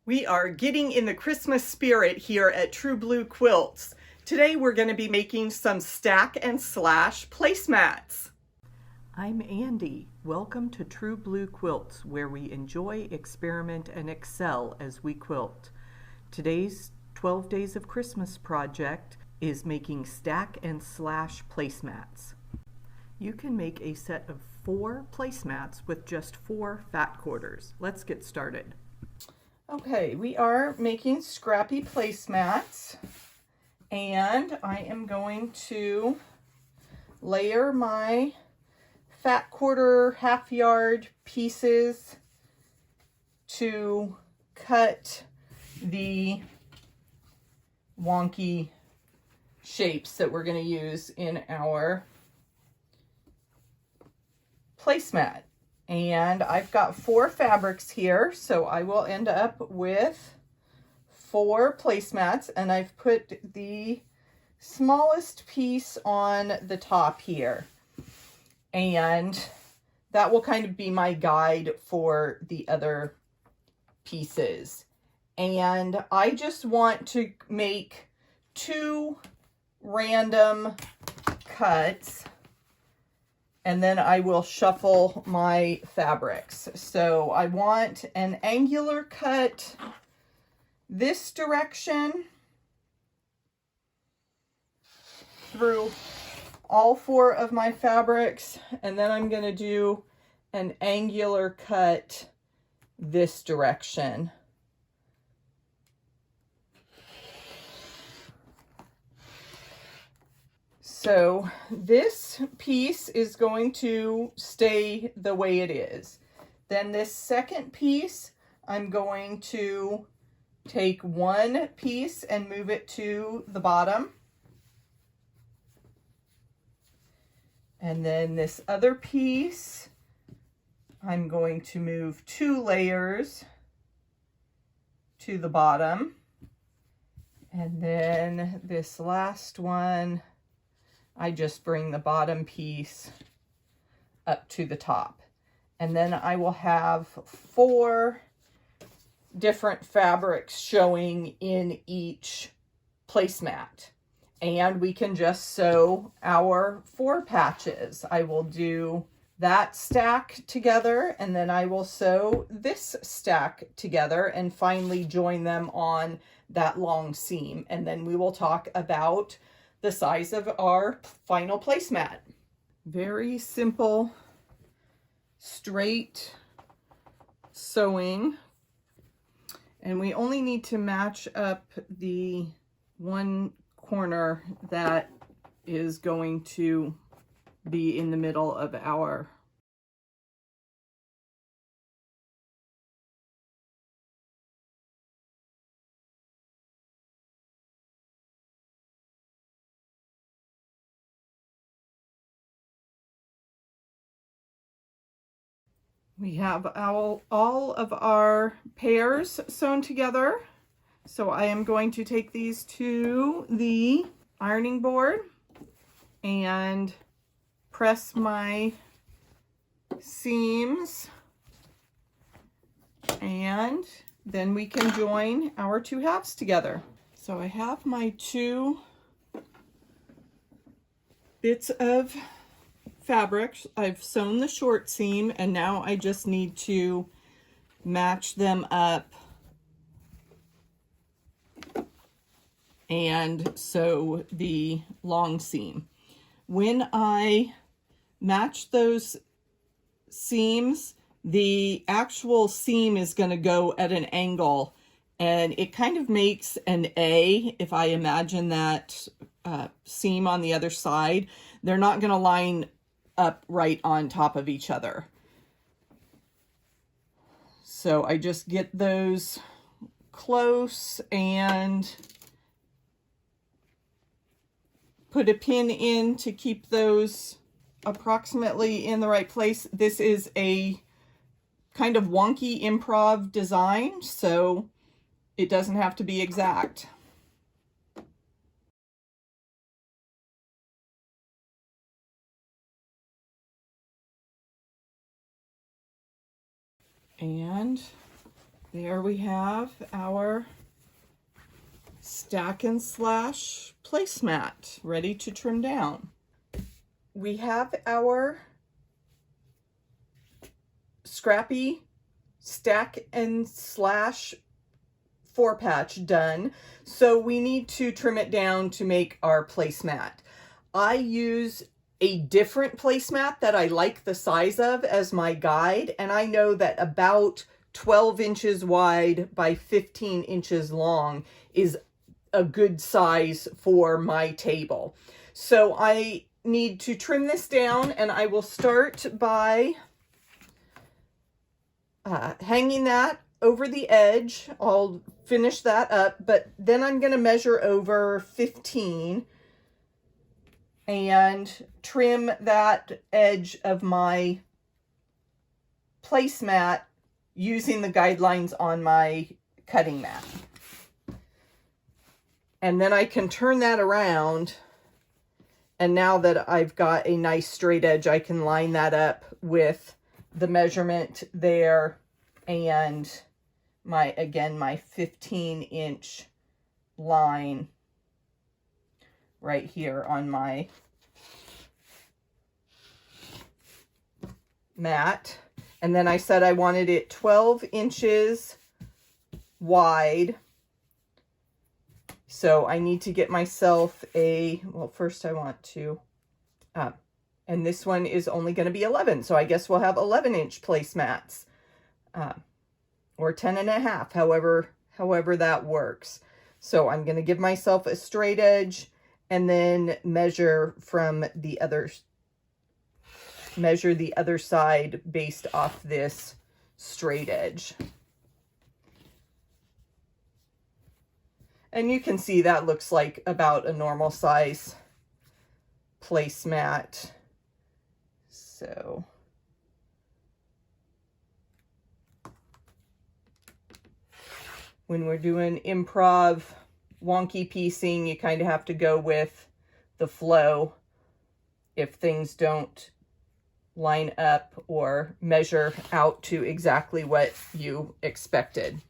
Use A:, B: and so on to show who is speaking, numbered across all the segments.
A: We are getting in the Christmas spirit here at True Blue Quilts. Today we're going to be making some stack and slash placemats. I'm Andy. Welcome to True Blue Quilts, where we enjoy, experiment, and excel as we quilt. Today's 12 Days of Christmas project is making stack and slash placemats. You can make a set of 4 placemats with just 4 fat quarters. Let's get started. Okay, we are making scrappy placemats, and I am going to layer my fat quarter half yard pieces to cut the wonky shapes that we're going to use in our placemat. And I've got 4 fabrics here, so I will end up with 4 placemats, and I've put the smallest piece on the top here. And that will kind of be my guide for the other pieces. And I just want to make 2 random cuts, and then I will shuffle my fabrics. So I want an angular cut this direction through all 4 of my fabrics, and then I'm going to do an angular cut this direction. So this piece is going to stay the way it is. Then this second piece, I'm going to take 1 piece and move it to the bottom. And then this other piece, I'm going to move 2 layers to the bottom. And then this last one, I just bring the bottom piece up to the top. And then I will have 4 different fabrics showing in each placemat. And we can just sew our 4 patches. I will do that stack together, and then I will sew this stack together and finally join them on that long seam. And then we will talk about the size of our final placemat. Very simple, straight sewing. And we only need to match up the one corner that is going to be in the middle of our We have all of our pairs sewn together. So I am going to take these to the ironing board and press my seams, and then we can join our 2 halves together. So I have my 2 bits of fabric. I've sewn the short seam, and now I just need to match them up and sew the long seam. When I match those seams, the actual seam is going to go at an angle, and it kind of makes an A. If I imagine that seam on the other side, they're not going to line up right on top of each other. So I just get those close and put a pin in to keep those approximately in the right place. This is a kind of wonky improv design, so it doesn't have to be exact. And There we have our stack and slash placemat ready to trim down. We have our scrappy stack and slash 4-patch done, so we need to trim it down to make our placemat. I use a different placemat that I like the size of as my guide, and I know that about 12 inches wide by 15 inches long is a good size for my table. So I need to trim this down, and I will start by hanging that over the edge. I'll finish that up, but then I'm going to measure over 15 and trim that edge of my placemat using the guidelines on my cutting mat. And then I can turn that around, and now that I've got a nice straight edge, I can line that up with the measurement there and my 15-inch line right here on my mat. And then I said I wanted it 12 inches wide. So I need to get myself well, first I want to, and this one is only going to be 11. So I guess we'll have 11-inch placemats, or 10.5, however that works. So I'm going to give myself a straight edge and then measure the other side based off this straight edge. And you can see that looks like about a normal size placemat. So when we're doing improv wonky piecing, you kind of have to go with the flow if things don't line up or measure out to exactly what you expected.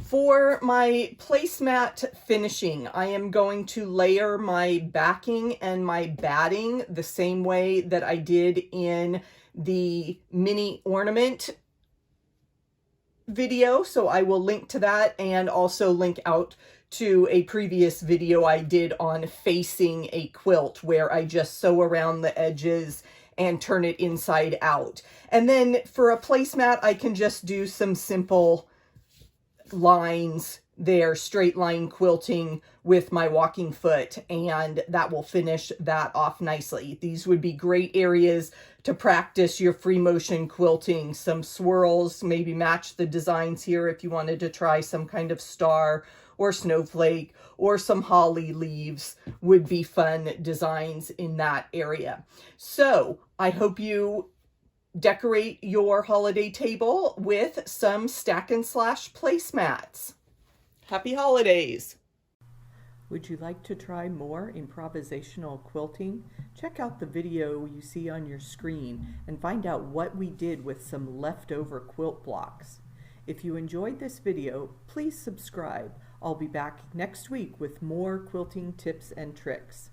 A: For my placemat finishing, I am going to layer my backing and my batting the same way that I did in the mini ornament video. So I will link to that and also link out to a previous video I did on facing a quilt, where I just sew around the edges and turn it inside out. And then for a placemat, I can just do some simple lines there, straight line quilting with my walking foot, and that will finish that off nicely. These would be great areas to practice your free motion quilting. Some swirls, maybe match the designs here if you wanted to try some kind of star or snowflake, or some holly leaves would be fun designs in that area. So I hope you decorate your holiday table with some stack and slash placemats. Happy holidays! Would you like to try more improvisational quilting? Check out the video you see on your screen and find out what we did with some leftover quilt blocks. If you enjoyed this video, please subscribe. I'll be back next week with more quilting tips and tricks.